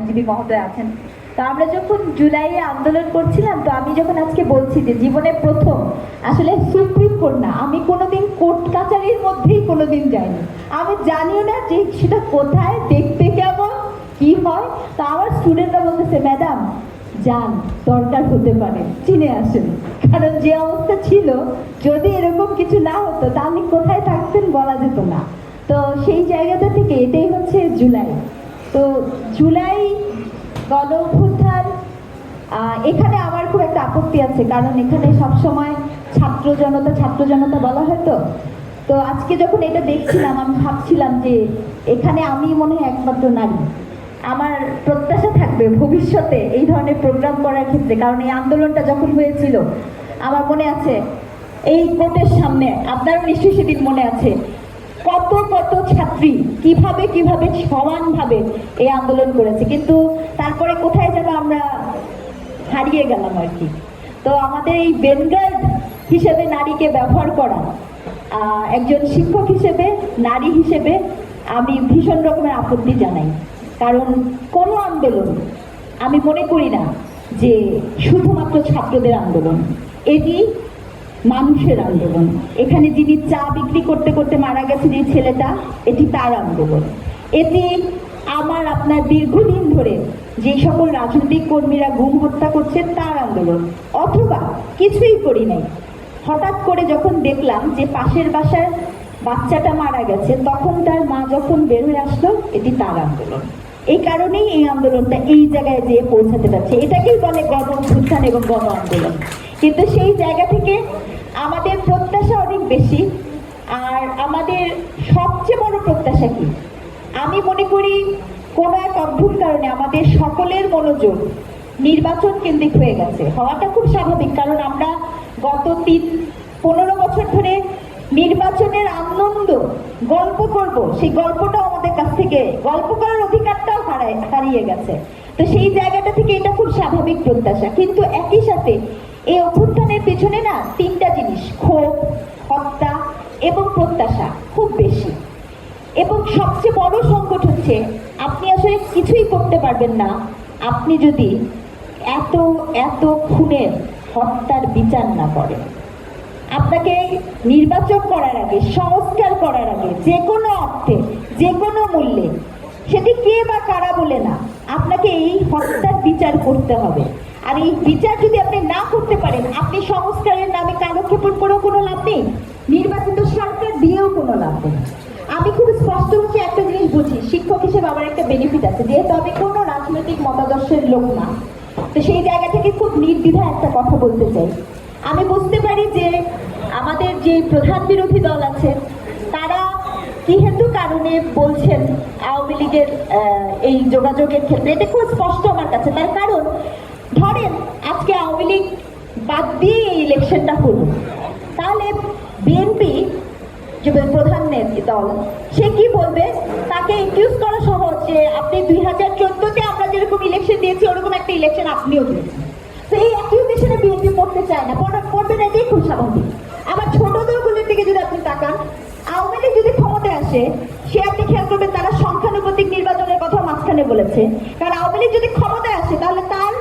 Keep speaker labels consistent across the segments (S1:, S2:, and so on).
S1: আইনজীবী মহোদয় আছেন। তো আমরা যখন জুলাইয়ে আন্দোলন করছিলাম, তো আমি যখন আজকে বলছি যে জীবনে প্রথম আসলে সুপ্রিম কোর্ট না, আমি কোনোদিন কোর্ট কাছারির মধ্যেই কোনোদিন যাইনি, আমি জানিও না যে সেটা কোথায়, দেখতে কেমন, কি হয়। তো আমার স্টুডেন্টরা বলতেছে ম্যাডাম যান, দরকার হতে পারে, চিনে আসেন। কারণ যে অবস্থা ছিল, যদি এরকম কিছু না হতো তাহলে কোথায় থাকতেন বলা যেত না। তো সেই জায়গাটা থেকে এটাই হচ্ছে জুলাই। তো জুলাই গণ অভ্যুত্থান, এখানে আমার খুব একটা আপত্তি আছে, কারণ এখানে সবসময় ছাত্র জনতা বলা হয়। তো আজকে যখন এটা দেখছিলাম আমি ভাবছিলাম যে এখানে আমি মনে হয় একমাত্র নারী। আমার প্রত্যাশা থাকবে ভবিষ্যতে এই ধরনের প্রোগ্রাম করার ক্ষেত্রে, কারণ এই আন্দোলনটা যখন হয়েছিল আমার মনে আছে এই কোর্টের সামনে, আপনারও নিশ্চয়ই সেদিন মনে আছে, কত কত ছাত্রী কিভাবে সমানভাবে এই আন্দোলন করেছে, কিন্তু তারপরে কোথায় যেন আমরা হারিয়ে গেলাম আর কি। তো আমাদের এই ভেনগার্ড হিসেবে নারীকে ব্যবহার করা, একজন শিক্ষক হিসেবে, নারী হিসেবে আমি ভীষণ রকমের আপত্তি জানাই। কারণ কোনো আন্দোলন আমি মনে করি না যে শুধুমাত্র ছাত্রদের আন্দোলন, এটি মানুষের আন্দোলন। এখানে যিনি চা বিক্রি করতে করতে মারা গেছেন এই ছেলেটা, এটি তার আন্দোলন। এটি আমার আপনার দীর্ঘদিন ধরে যে সকল রাজনৈতিক কর্মীরা গুম হত্যা করছে তার আন্দোলন। অথবা কিছুই করি নাই, হঠাৎ করে যখন দেখলাম যে পাশের বাসার বাচ্চাটা মারা গেছে, তখন তার মা যখন বের হয়ে আসলো, এটি তার আন্দোলন। এই কারণেই এই আন্দোলনটা এই জায়গায় যেয়ে পৌঁছাতে পারছে। এটাকেই বলে গণ অভ্যুত্থান এবং গণ আন্দোলন। কিন্তু সেই জায়গা থেকে আমাদের প্রত্যাশা অনেক বেশি। আর আমাদের সবচেয়ে বড় প্রত্যাশা কি, আমি মনে করি কোনো এক অদ্ভুত কারণে আমাদের সকলের মনোযোগ নির্বাচন কেন্দ্রিক হয়ে গেছে। হওয়াটা খুব স্বাভাবিক, কারণ আমরা গত 15 বছর ধরে নির্বাচনের আনন্দ গল্প করব, সেই গল্পটাও আমাদের কাছ থেকে, গল্প করার অধিকারটাও হারিয়ে গেছে। তো সেই জায়গাটা থেকে এটা খুব স্বাভাবিক প্রত্যাশা। কিন্তু একই সাথে এই অভ্যুত্থানের পেছনে না তিনটা জিনিস, ক্ষোভ, হত্যা এবং প্রত্যাশা খুব বেশি। এবং সবচেয়ে বড় সংকট হচ্ছে আপনি আসলে কিছুই করতে পারবেন না আপনি যদি এত এত খুনের, হত্যার বিচার না করেন। আপনাকে নির্বাচন করার আগে, সংস্কার করার আগে, যে কোনো অর্থে, যে কোনো মূল্যে, সেটি কে বা কারা বলে না, আপনাকে এই হত্যার বিচার করতে হবে। আর এই বিচার যদি আপনি না করতে পারেন, আপনি সংস্কারের নামে কালক্ষেপণ করেও কোনো লাভ নেই, নির্বাচিত সরকার দিয়েও কোনো লাভ নেই। আমি খুব স্পষ্ট হচ্ছে একটা জিনিস বুঝি, শিক্ষক হিসেবে আমার একটা বেনিফিট আছে, যেহেতু আমি কোনো রাজনৈতিক মতাদর্শের লোক না। তো সেই জায়গা থেকে খুব নির্দ্বিধায় একটা কথা বলতে চাই। আমি বুঝতে পারি যে আমাদের যে প্রধান বিরোধী দল আছে তারা কি হেতু কারণে বলছেন আওয়ামী লীগের এই যোগাযোগের ক্ষেত্রে, এটা খুব স্পষ্ট আমার কাছে। তার কারণ ধরেন আজকে আওয়ামী লীগ বাদ দিয়ে এই ইলেকশনটা হলো, তাহলে বিএনপি যে প্রধান দল, সে কি বলবে, তাকে একিউজ করা সহজ যে আপনি 2014-তে আমরা যেরকম ইলেকশন দিয়েছি ওরকম একটা ইলেকশন আপনিও দিয়েছেন। তো এই অ্যাকিউজেশনে বিএনপি পড়তে চায় না, পড়বে না, এটাই খুব স্বাভাবিক। আবার ছোট দলগুলোর দিকে যদি আপনি তাকান, আওয়ামী লীগ যদি ক্ষমতায় আসে, সে আপনি খেয়াল করবেন তারা সংখ্যানুপাতিক নির্বাচনের কথা মাঝখানে বলেছে। কারণ আওয়ামী লীগ যদি ক্ষমতায় আসে তাহলে তার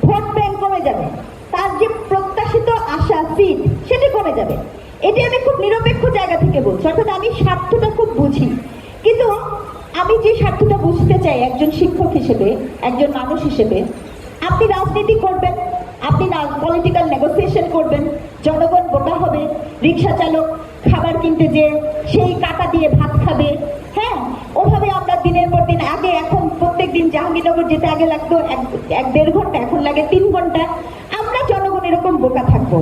S1: ভোট ব্যাংক কমে যাবে, তার যে প্রত্যাশিত আশা সিট সেটি কমে যাবে। এটি আমি খুব নিরপেক্ষ জায়গা থেকে বলছি, অর্থাৎ আমি স্বার্থটা খুব বুঝি। কিন্তু আমি যে স্বার্থটা বুঝতে চাই একজন শিক্ষক হিসেবে, একজন মানুষ হিসেবে, আপনি রাজনীতি করবেন, আপনি পলিটিক্যাল নেগোসিয়েশন করবেন, জনগণ বোকা হবে, রিক্সা চালক খাবার কিনতে যে সেই টাকা দিয়ে ভাত খাবে, হ্যাঁ, ওভাবে আমরা দিনের পর দিন, আগে এখন প্রত্যেক দিন জাহাঙ্গীরনগর যেতে আগে লাগতো 1-1.5 ঘন্টা, এখন লাগে 3 ঘন্টা। আমরা জনগণ এরকম বোকা থাকবো।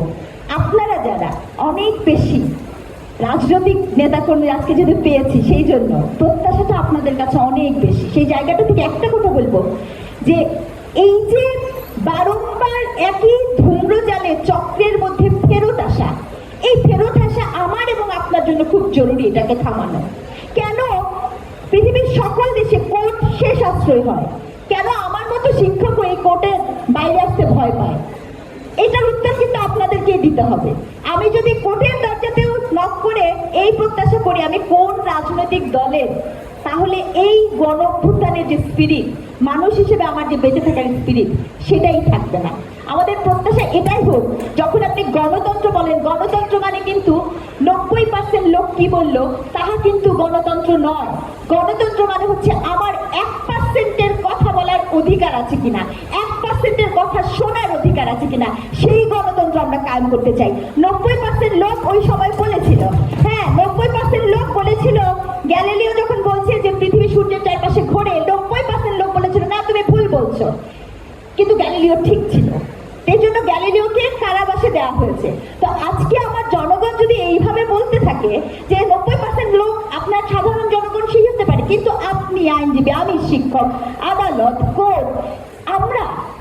S1: আপনারা যারা অনেক বেশি রাজনৈতিক নেতাকর্মী আজকে যদি পেয়েছি, সেই জন্য প্রত্যাশাটা আপনাদের কাছে অনেক বেশি। সেই জায়গাটা থেকে একটা কথা বলবো যে এই যে বারংবার একই ধূম্রজালে চক্রের মধ্যে ফেরত আসা, এই ফেরত আসা আমার এবং আপনার জন্য খুব জরুরি এটাকে থামানো। কেন পৃথিবীর সকল দেশে কোর্ট শেষ আশ্রয় হয়, কেন আমার মতো শিক্ষক এই কোর্টের বাইরে আসতে ভয় পায়? এটার উত্তর কিন্তু আপনাদেরকে দিতে হবে। আমি যদি কোর্টের দরজাতেও নক করে এই প্রত্যাশা করি আমি কোন রাজনৈতিক দলের তাহলে এই গণ অভ্যুত্থানের যে স্পিরিট, মানুষ হিসেবে আমার যে বেঁচে থাকার স্পিরিট, সেটাই থাকবে না। আমাদের প্রত্যাশা এটাই হোক, যখন আপনি গণতন্ত্র বলেন, গণতন্ত্র মানে কিন্তু 90% লোক কি বললো তাহা কিন্তু গণতন্ত্র নয়। গণতন্ত্র মানে হচ্ছে আমার 1%-এর কথা বলার অধিকার আছে কিনা, 1%-এর কথা শোনার অধিকার আছে কিনা, সেই গণতন্ত্র আমরা কায়েম করতে চাই। 90% লোক ওই সময় বলেছিল, হ্যাঁ 90% লোক বলেছিল, গ্যালিলিও যখন বলছে যে পৃথিবী সূর্যের চারপাশে ঘোরে, 90% লোক বলেছিল না তুমি ভুল বলছো, কিন্তু গ্যালিলিও ঠিক ছিল। এই জন্য গ্যালিলিওকে কারাবাসে দেওয়া হয়েছে। তো আজকে আমার জনগণ যদি এইভাবে বলতে থাকে যে 90% লোক, আপনার সাধারণ জনগণ সেই হতে পারে, কিন্তু আপনি আইনজীবী, আমি শিক্ষক, আদালত, কোর্ট,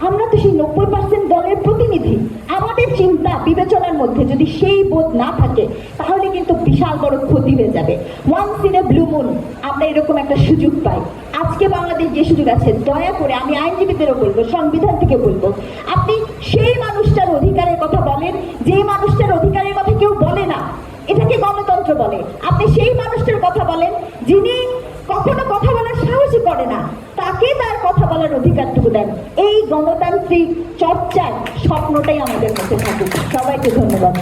S1: আমরা তো সেই 90% দলের প্রতিনিধি। আমাদের চিন্তা বিবেচনার মধ্যে যদি সেই বোধ না থাকে, তাহলে কিন্তু বিশাল বড় ক্ষতি হয়ে যাবে। Once in a blue moon আমরা এরকম একটা সুযোগ পাই। আজকে বাংলাদেশ যে সুযোগ আছে, দয়া করে আমি আইনজীবীদেরও বলবো, সংবিধান থেকে বলবো, আপনি সেই মানুষটার অধিকারের কথা বলেন যে মানুষটার অধিকারের কথা কেউ বলে না, এটাকে গণতন্ত্র বলে। আপনি সেই মানুষটার কথা বলেন যিনি কখনো কথা বলার সাহসই করে না, তাকে তার কথা বলার অধিকারটুকু দেন। এই গণতান্ত্রিক চর্চার স্বপ্নটাই আমাদের মধ্যে থাকুক। সবাইকে ধন্যবাদ।